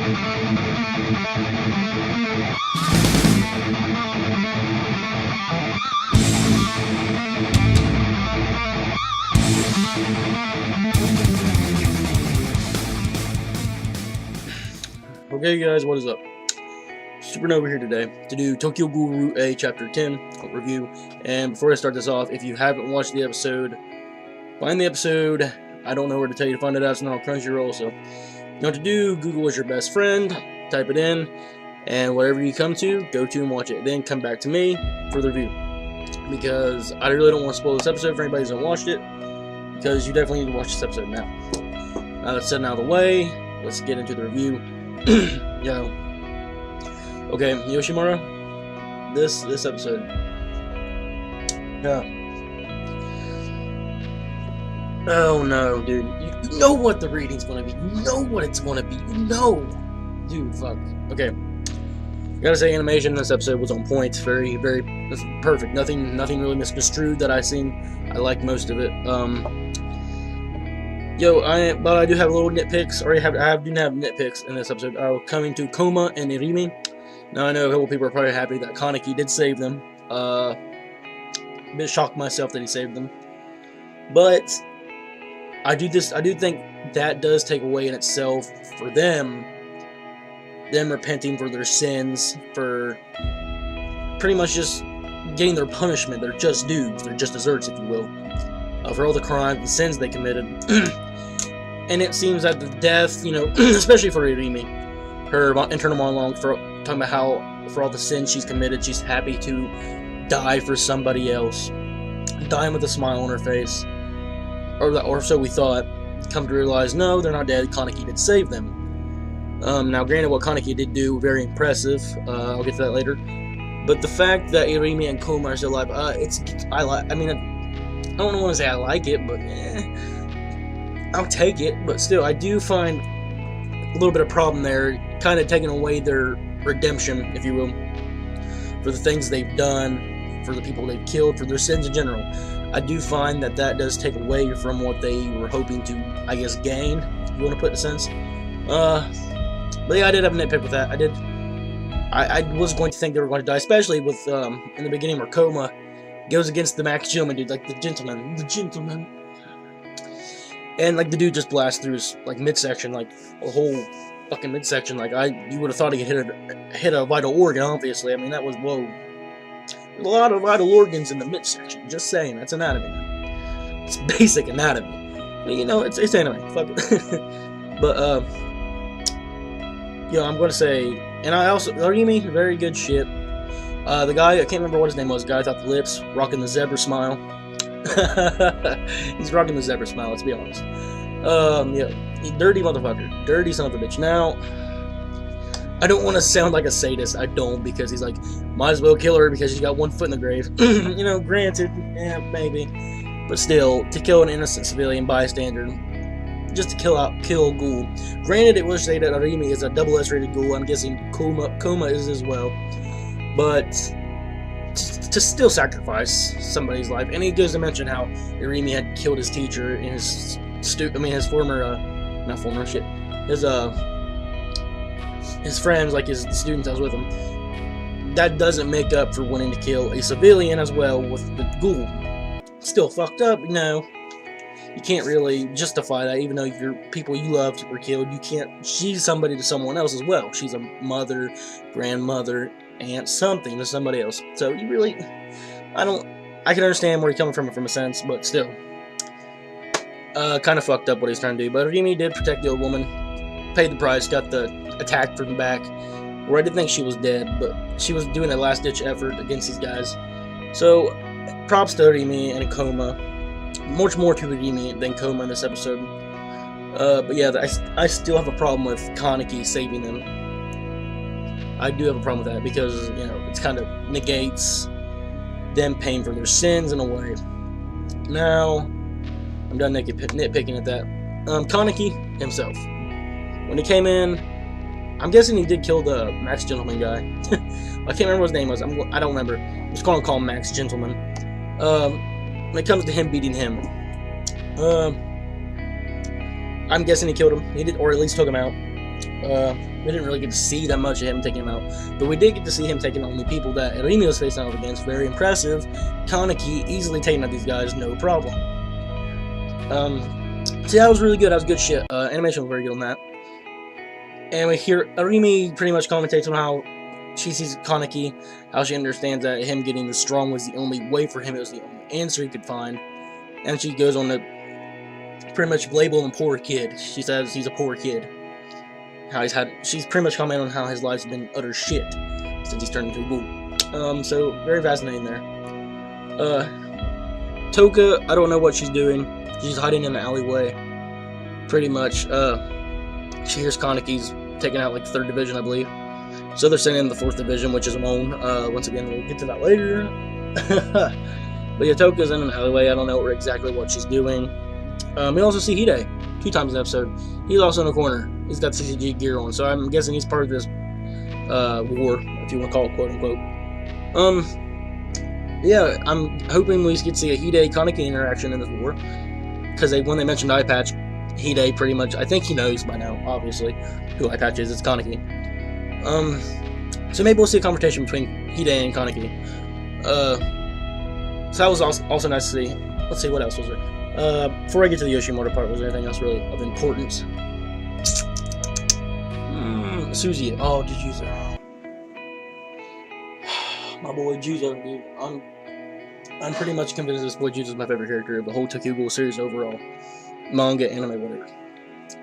Okay guys, what is up? Supernova here today to do Tokyo Ghoul A Chapter 10 review. And before I start this off, if you haven't watched the episode, find the episode. I don't know where to tell you to find it out, it's not on Crunchyroll, so you know what to do. Google is your best friend, type it in, and whatever you come to, go to and watch it. Then come back to me for the review, because I really don't want to spoil this episode for anybody who hasn't watched it, because you definitely need to watch this episode now. Now that's said and out of the way, let's get into the review. Yo. Okay, Yoshimura, this episode. Yeah. Oh no, dude. You know what the reading's gonna be. You know what it's gonna be. You know. Dude, fuck. Okay. Gotta say, animation in this episode was on point. Very, very perfect. Nothing really misconstrued that I seen. I liked most of it. But I do have little nitpicks. I do have nitpicks in this episode. Coming to Koma and Irimi. Now I know a couple people are probably happy that Kaneki did save them. A bit shocked myself that he saved them, but I do think that does take away in itself for them repenting for their sins, for pretty much just getting their punishment. They're just dudes. They're just desserts, if you will, for all the crimes and sins they committed. And it seems that the death, you know, especially for Irimi, her internal monologue talking about how for all the sins she's committed, she's happy to die for somebody else, dying with a smile on her face, or so we thought. Come to realize, no, they're not dead. Kaneki did save them. Now, granted, what Kaneki did do, very impressive. I'll get to that later. But the fact that Irimi and Koma are still alive, I don't want to say I like it, but I'll take it. But still, I do find a little bit of problem there, kind of taking away their redemption, if you will, for the things they've done, for the people they've killed, for their sins in general. I do find that does take away from what they were hoping to, I guess, gain, if you want to put it in a sense. But yeah, I did have a nitpick with that. I was going to think they were going to die, especially with, in the beginning where Koma goes against the Max Gentleman dude, like the gentleman. And, like, the dude just blasts through his, like, midsection, like, a whole fucking midsection. Like, you would have thought he could hit a vital organ, obviously. I mean, that was, whoa. There's a lot of vital organs in the midsection. Just saying, that's anatomy. It's basic anatomy. You know, it's anime. Fuck it. But, I'm going to say, and I also, Arimi, very good shit. The guy, I can't remember what his name was, the guy without the lips, rocking the zebra smile. He's rocking the zebra smile, let's be honest. Dirty motherfucker. Dirty son of a bitch. Now, I don't want to sound like a sadist, I don't, because he's like, might as well kill her because she's got one foot in the grave. You know, granted, yeah, maybe. But still, to kill an innocent civilian bystander, just to kill Ghoul. Granted, it will say that Arimi is a double S rated Ghoul, I'm guessing Koma is as well. But to still sacrifice somebody's life, and he goes to mention how Irimi had killed his teacher and his friends, like his students that was with him. That doesn't make up for wanting to kill a civilian as well with the Ghoul. Still fucked up, you know. You can't really justify that, even though your people you loved were killed. You can't. She's somebody to someone else as well. She's a mother, grandmother, aunt, something to somebody else. So you really, I can understand where you're coming from a sense, but still, kind of fucked up what he's trying to do. But Rimi did protect the old woman, paid the price, got the attack from the back, where I didn't think she was dead, but she was doing a last-ditch effort against these guys. So, props to Rimi and Koma. Much more to Rimi than Koma in this episode. But yeah, I still have a problem with Kaneki saving them. I do have a problem with that because, you know, it kind of negates them paying for their sins in a way. Now, I'm done nitpicking at that. Kaneki himself. When he came in, I'm guessing he did kill the Max Gentleman guy. I can't remember what his name was. I don't remember. I'm just going to call him Max Gentleman. When it comes to him beating him, I'm guessing he killed him. He did, or at least took him out. We didn't really get to see that much of him taking him out, but we did get to see him taking on the people that Irimi was facing off against. Very impressive. Kaneki easily taking out these guys, no problem. So that was really good. That was good shit. Animation was very good on that. And we hear Irimi pretty much commentates on how she sees Kaneki, how she understands that him getting this strong was the only way for him. It was the only answer he could find. And she goes on to pretty much label him a poor kid. She says he's a poor kid. She's pretty much commenting on how his life's been utter shit since he's turned into a ghoul. So very fascinating there. Toka, I don't know what she's doing. She's hiding in the alleyway. Pretty much. She hears Kaneki's taking out like the 3rd division, I believe. So they're sending in the 4th division, which is Amon. Once again, we'll get to that later. But yeah, Toka's in an alleyway. I don't know exactly what she's doing. We also see Hide 2 times in the episode. He's also in a corner. He's got CCG gear on, so I'm guessing he's part of this war, if you want to call it, quote unquote. Yeah, I'm hoping we get to see a Hide Kaneki interaction in this war, because when they mentioned Eye Patch, Hide pretty much, I think he knows by now, obviously, who Eye Patch is. It's Kaneki. So maybe we'll see a confrontation between Hide and Kaneki. So that was also nice to see. Let's see, what else was there? Before I get to the Yoshimoto part, was there anything else really of importance? Suzy. Oh, Juzo. My boy Juzo, dude. I'm pretty much convinced this boy Juzo is my favorite character of the whole Tokyo Ghoul series overall. Manga, anime, whatever.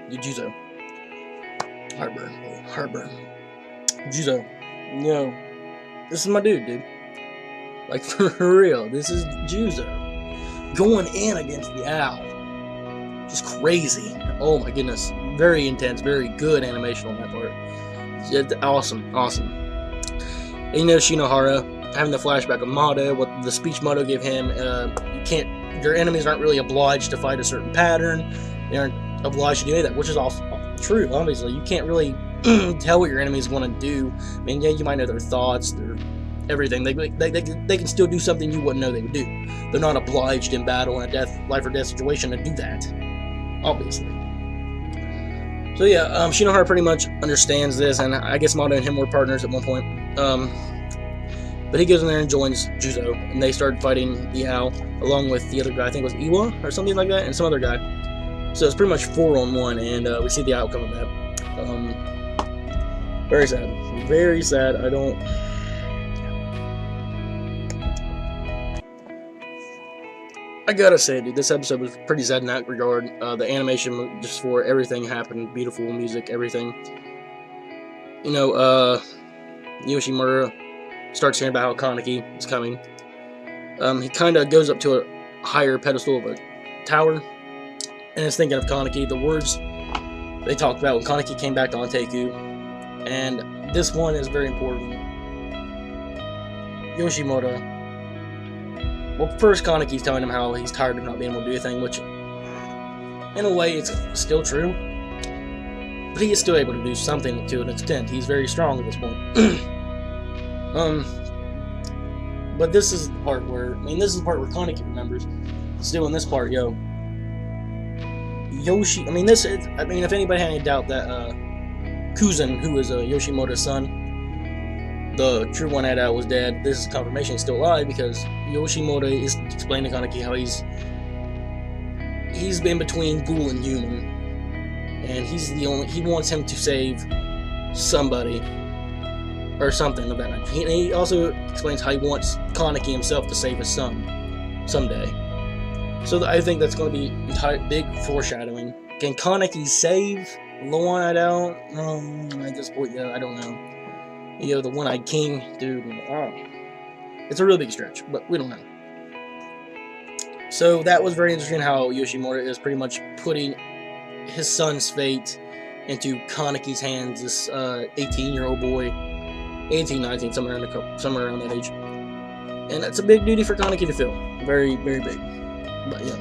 Juzo. Heartburn. Heartburn. Juzo. Yo. This is my dude. Like, for real. This is Juzo. Going in against the owl. Just crazy. Oh my goodness. Very intense. Very good animation on that part. It's awesome. And you know, Shinohara having the flashback of Mado, what the speech Mado gave him. Your enemies aren't really obliged to fight a certain pattern. They aren't obliged to do any of that, which is also true, obviously. You can't really tell what your enemies want to do. I mean, yeah, you might know their thoughts, their everything. They can still do something you wouldn't know they would do. They're not obliged in battle in a life or death situation to do that, obviously. So yeah, Shinohara pretty much understands this, and I guess Mado and him were partners at one point. But he goes in there and joins Juzo, and they start fighting the owl, along with the other guy, I think it was Iwa, or something like that, and some other guy. So it's pretty much 4-on-1, and we see the outcome of that. Very sad. Very sad. I gotta say, dude, this episode was pretty sad in that regard. The animation, just for everything happened, beautiful music, everything. You know, Yoshimura starts hearing about how Kaneki is coming. He kind of goes up to a higher pedestal of a tower, and is thinking of Kaneki, the words they talked about when Kaneki came back to Anteku. And this one is very important. Yoshimura. Well, first Kaneki's telling him how he's tired of not being able to do anything, which, in a way, it's still true. But he is still able to do something to an extent. He's very strong at this point. But this is the part where, Kaneki remembers. Still in this part, if anybody had any doubt that, Kuzan, who is Yoshimoto's son, the true one-eyed owl, was dead, this is confirmation he's still alive, because Yoshimoto is explaining to Kaneki how he's been between Ghoul and human, and he wants him to save somebody, or something of that nature. He also explains how he wants Kaneki himself to save his son, someday. So I think that's going to be big foreshadowing. Can Kaneki save the one-eyed owl? At this point, I don't know. The one-eyed king, dude. It's a real big stretch, but we don't know. So that was very interesting how Yoshimura is pretty much putting his son's fate into Kaneki's hands, this 18-year-old boy, 18, 19, somewhere around that age. And that's a big duty for Kaneki to fill. Very, very big. But yeah.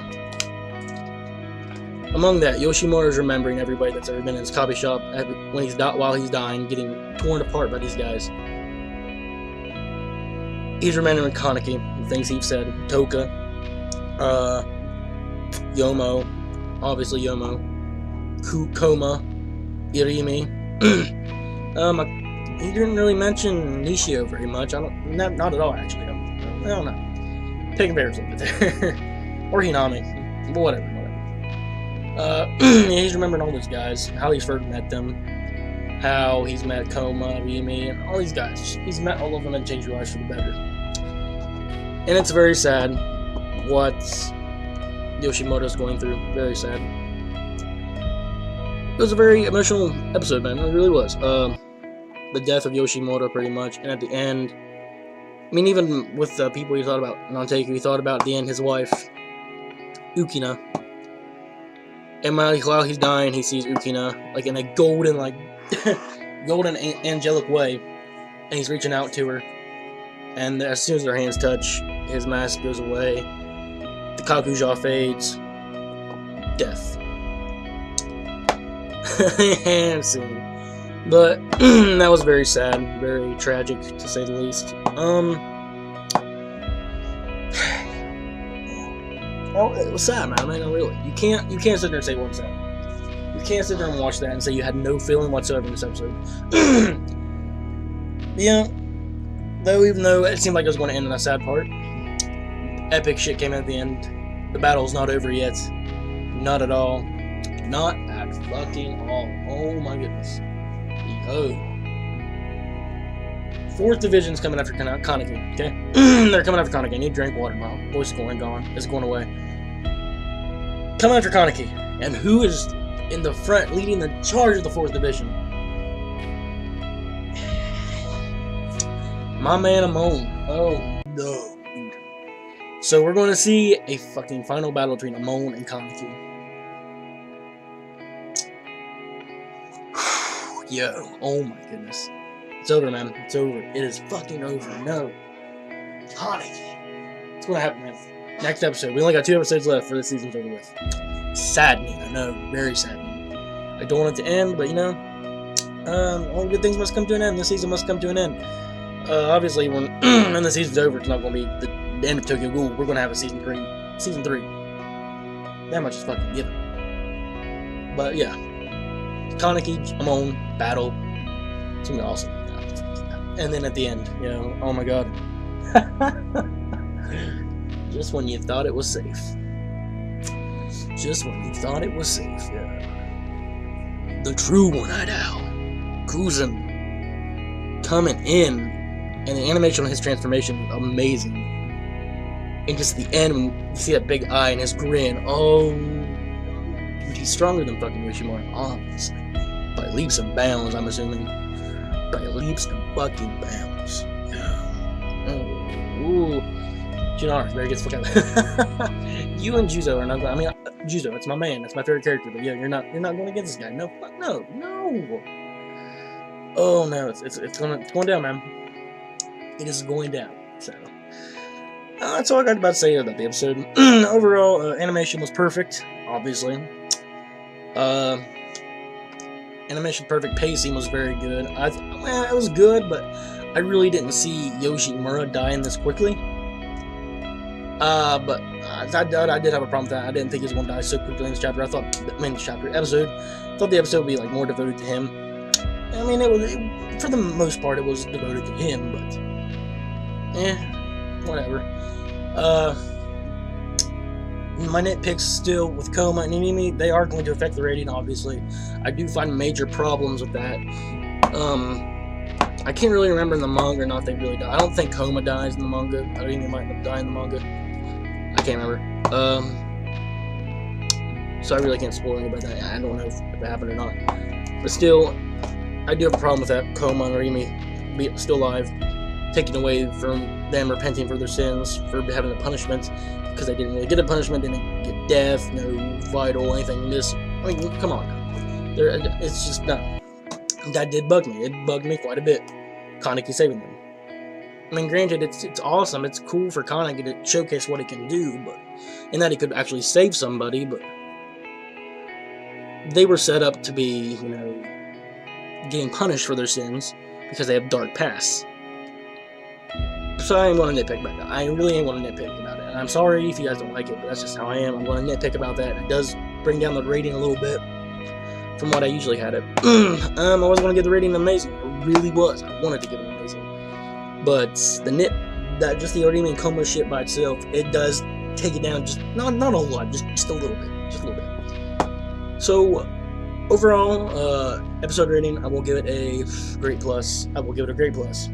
Among that, Yoshimura is remembering everybody that's ever been in his coffee shop while he's dying, getting torn apart by these guys. He's remembering Kaneki, the things he's said, Toka, Yomo, obviously Yomo, Koma, Irimi, He didn't really mention Nishio very much. Not at all, actually. I don't know. Taking favors a little bit there. Or Hinami. But whatever. He's remembering all those guys, how he's first met them, how he's met Koma, Rimi, and all these guys. He's met all of them and changed their lives for the better. And it's very sad what Yoshimoto's going through. Very sad. It was a very emotional episode, man. It really was. The death of Yoshimoto, pretty much. And at the end, I mean, even with the people he thought about, Nanteku, he thought about at the end his wife, Ukina. And while he's dying, he sees Ukina, like, in a golden, like, golden angelic way. And he's reaching out to her. And as soon as their hands touch, his mask goes away. The Kakuja fades. Death. And scene. But that was very sad, very tragic to say the least. It was sad, man. I mean, really, you can't sit there and say it wasn't sad. You can't sit there and watch that and say you had no feeling whatsoever in this episode. Yeah, though, even though it seemed like it was going to end on a sad part, epic shit came at the end. The battle's not over yet. Not at all. Not at fucking all. Oh my goodness. Oh. 4th Division's coming after Kaneki, okay? They're coming after Kaneki. I need to drink water. My voice is gone. It's going away. Coming after Kaneki. And who is in the front leading the charge of the 4th Division? My man Amon. Oh, no. So we're going to see a fucking final battle between Amon and Kaneki. Yo, oh my goodness. It's over, man. It's over. It is fucking over. No. Kaneki. It's gonna happen, man. Next episode. We only got 2 episodes left for this season's over with. Saddening, I know. Very saddening. I don't want it to end, but you know, all good things must come to an end. This season must come to an end. Obviously, when the season's over, it's not gonna be the end of Tokyo Ghoul. We're gonna have a season 3. Season 3. That much is fucking given. But yeah. Kaneki, Amon, battle. It's gonna be awesome. And then at the end, you know, oh my god. Just when you thought it was safe. Just when you thought it was safe, yeah. The true one-eyed owl, Kuzan, coming in, and the animation on his transformation was amazing. And just at the end, when you see that big eye and his grin, oh, dude, he's stronger than fucking Yoshimura, obviously. By leaps and bounds, I'm assuming. By leaps and fucking bounds. Ooh. Junara, better get the fuck out. You and Juzo are not going. I mean, Juzo, it's my man. That's my favorite character. But yeah, you're not going against this guy. No, fuck no. Oh no, it's going down, man. It is going down. So that's all I got about to say about the episode. Overall, animation was perfect. Obviously. Animation perfect, pacing was very good. It was good, but I really didn't see Yoshimura dying this quickly. But I did have a problem with that. I didn't think he was going to die so quickly in this chapter. Episode. I thought the episode would be like more devoted to him. I mean, for the most part, it was devoted to him, but whatever. My nitpicks still with Koma and Inimi, they are going to affect the rating, obviously. I do find major problems with that. I can't really remember in the manga or not they really die. I don't think Koma dies in the manga. I think he might end up dying in the manga. I can't remember. So I really can't spoil anything about that. I don't know if it happened or not. But still, I do have a problem with that. Koma and Rimi still alive, taken away from them repenting for their sins, for having the punishment. Because they didn't really get a punishment, they didn't get death, no vital, anything miss. I mean, come on. It's just not. That did bug me. It bugged me quite a bit. Kaneki saving them. I mean, granted, it's awesome. It's cool for Kaneki to showcase what he can do, but and that he could actually save somebody, but they were set up to be, you know, getting punished for their sins because they have dark pasts. So I ain't going to nitpick about that. I really ain't going to nitpick about it. And I'm sorry if you guys don't like it, but that's just how I am. I'm going to nitpick about that. It does bring down the rating a little bit from what I usually had it. I was going to give the rating amazing. I really was. I wanted to give it amazing. But just the Orime and Coma shit by itself, it does take it down just not a whole lot, just a little bit. Just a little bit. So overall, episode rating, I will give it a great plus. I will give it a great plus.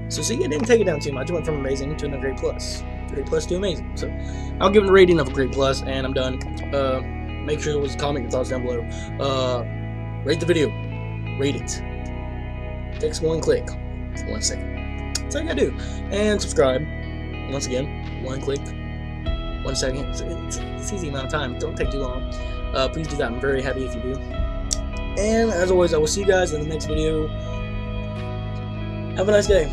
So see, it didn't take it down too much. It went from amazing to a great plus. Great plus to amazing. So I'll give it a rating of a great plus, and I'm done. Make sure to comment your thoughts down below. Rate the video. Rate it. Takes one click. 1 second. That's all you gotta do. And subscribe. Once again, 1 click. 1 second. It's easy amount of time. Don't take too long. Please do that. I'm very happy if you do. And as always, I will see you guys in the next video. Have a nice day.